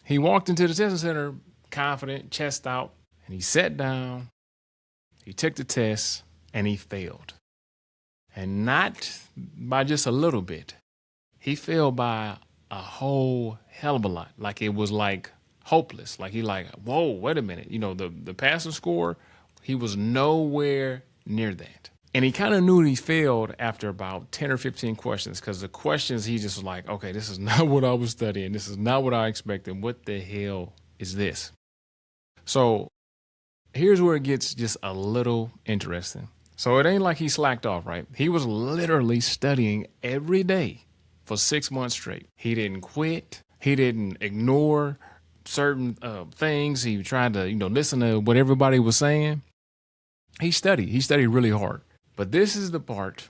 He walked into the testing center confident, chest out, and he sat down, he took the test, and he failed. And not by just a little bit. He failed by a whole hell of a lot. Like it was like hopeless. Like he like, whoa, wait a minute. You know, the passing score, he was nowhere near that. And he kind of knew he failed after about 10 or 15 questions, because the questions, he just was like, okay, this is not what I was studying. This is not what I expected. What the hell is this? So here's where it gets just a little interesting. So it ain't like he slacked off, right? He was literally studying every day for 6 months straight. He didn't quit. He didn't ignore certain things. He tried to, listen to what everybody was saying. He studied. He studied really hard. But this is the part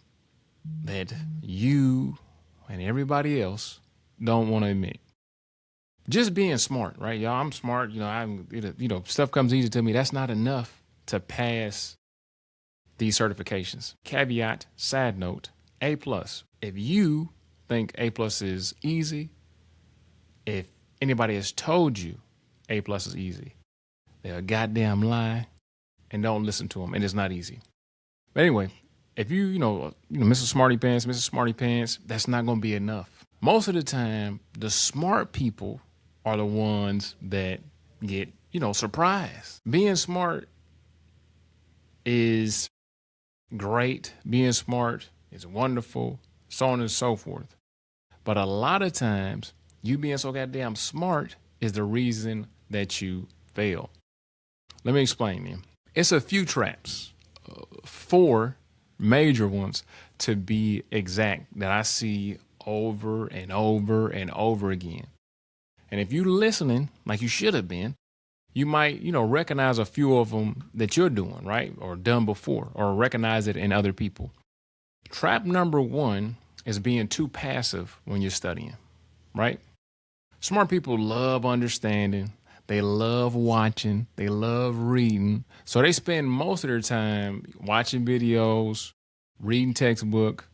that you and everybody else don't want to admit. Just being smart, right? Y'all, I'm smart. Stuff comes easy to me. That's not enough to pass these certifications. Caveat, side note, A+. If you think A+ is easy, if anybody has told you A+ is easy, they're a goddamn lie, and don't listen to them. And it's not easy. But anyway, if Mr. Smarty Pants, Mrs. Smarty Pants, that's not going to be enough. Most of the time, the smart people are the ones that get, surprised. Being smart is great. Being smart is wonderful, so on and so forth. But a lot of times, you being so goddamn smart is the reason that you fail. Let me explain then. It's a few traps, 4 major ones to be exact, that I see over and over and over again. And if you're listening like you should have been, you might, recognize a few of them that you're doing, right? Or done before, or recognize it in other people. Trap number 1 is being too passive when you're studying, right? Smart people love understanding. They love watching. They love reading. So they spend most of their time watching videos, reading textbook,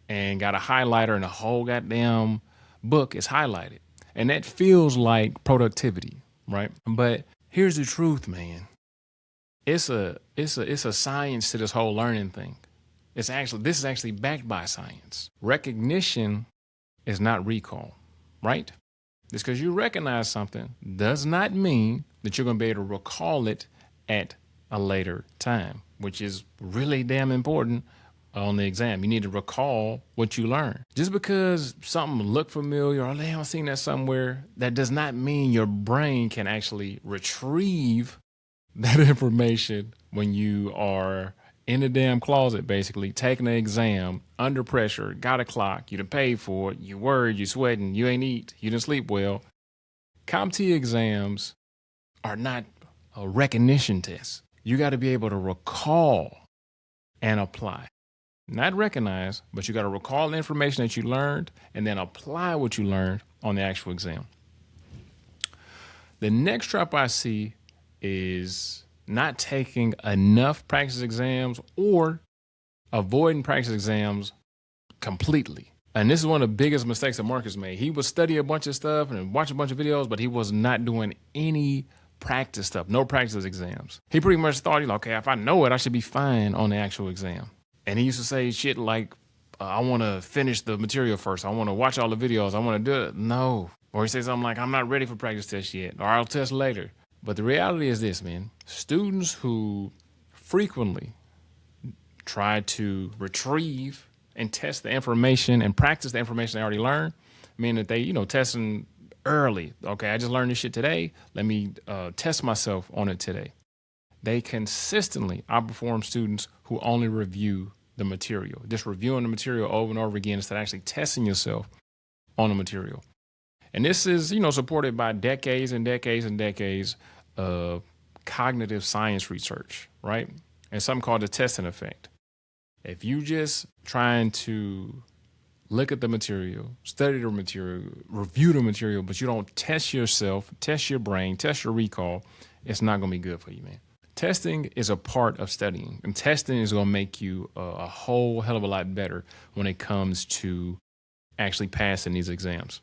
and got a highlighter, and the whole goddamn book is highlighted. And that feels like productivity, right? But here's the truth, man. It's a science to this whole learning thing. This is actually backed by science. Recognition is not recall, right? Just because you recognize something does not mean that you're going to be able to recall it at a later time, which is really damn important on the exam. You need to recall what you learned. Just because something looked familiar, or damn, I've seen that somewhere, that does not mean your brain can actually retrieve that information when you are in the damn closet, basically taking an exam under pressure, got a clock, you done paid for it, you worried, you sweating, you ain't eat, you didn't sleep well. CompTIA exams are not a recognition test. You got to be able to recall and apply. Not recognize, but you got to recall the information that you learned and then apply what you learned on the actual exam. The next trap I see is not taking enough practice exams or avoiding practice exams completely. And this is one of the biggest mistakes that Marcus made. He would study a bunch of stuff and watch a bunch of videos, but he was not doing any practice stuff, no practice exams. He pretty much thought, okay, if I know it, I should be fine on the actual exam. And he used to say shit like, I want to finish the material first. I want to watch all the videos. I want to do it. No. Or he says something like, I'm not ready for practice tests yet, or I'll test later. But the reality is this, man. Students who frequently try to retrieve and test the information and practice the information they already learned, meaning that they, testing early. Okay, I just learned this shit today. Let me test myself on it today. They consistently outperform students who only review the material, just reviewing the material over and over again instead of actually testing yourself on the material. And this is, supported by decades and decades and decades of cognitive science research, right? And something called the testing effect. If you just trying to look at the material, study the material, review the material, but you don't test yourself, test your brain, test your recall, it's not going to be good for you, man. Testing is a part of studying, and testing is going to make you a whole hell of a lot better when it comes to actually passing these exams.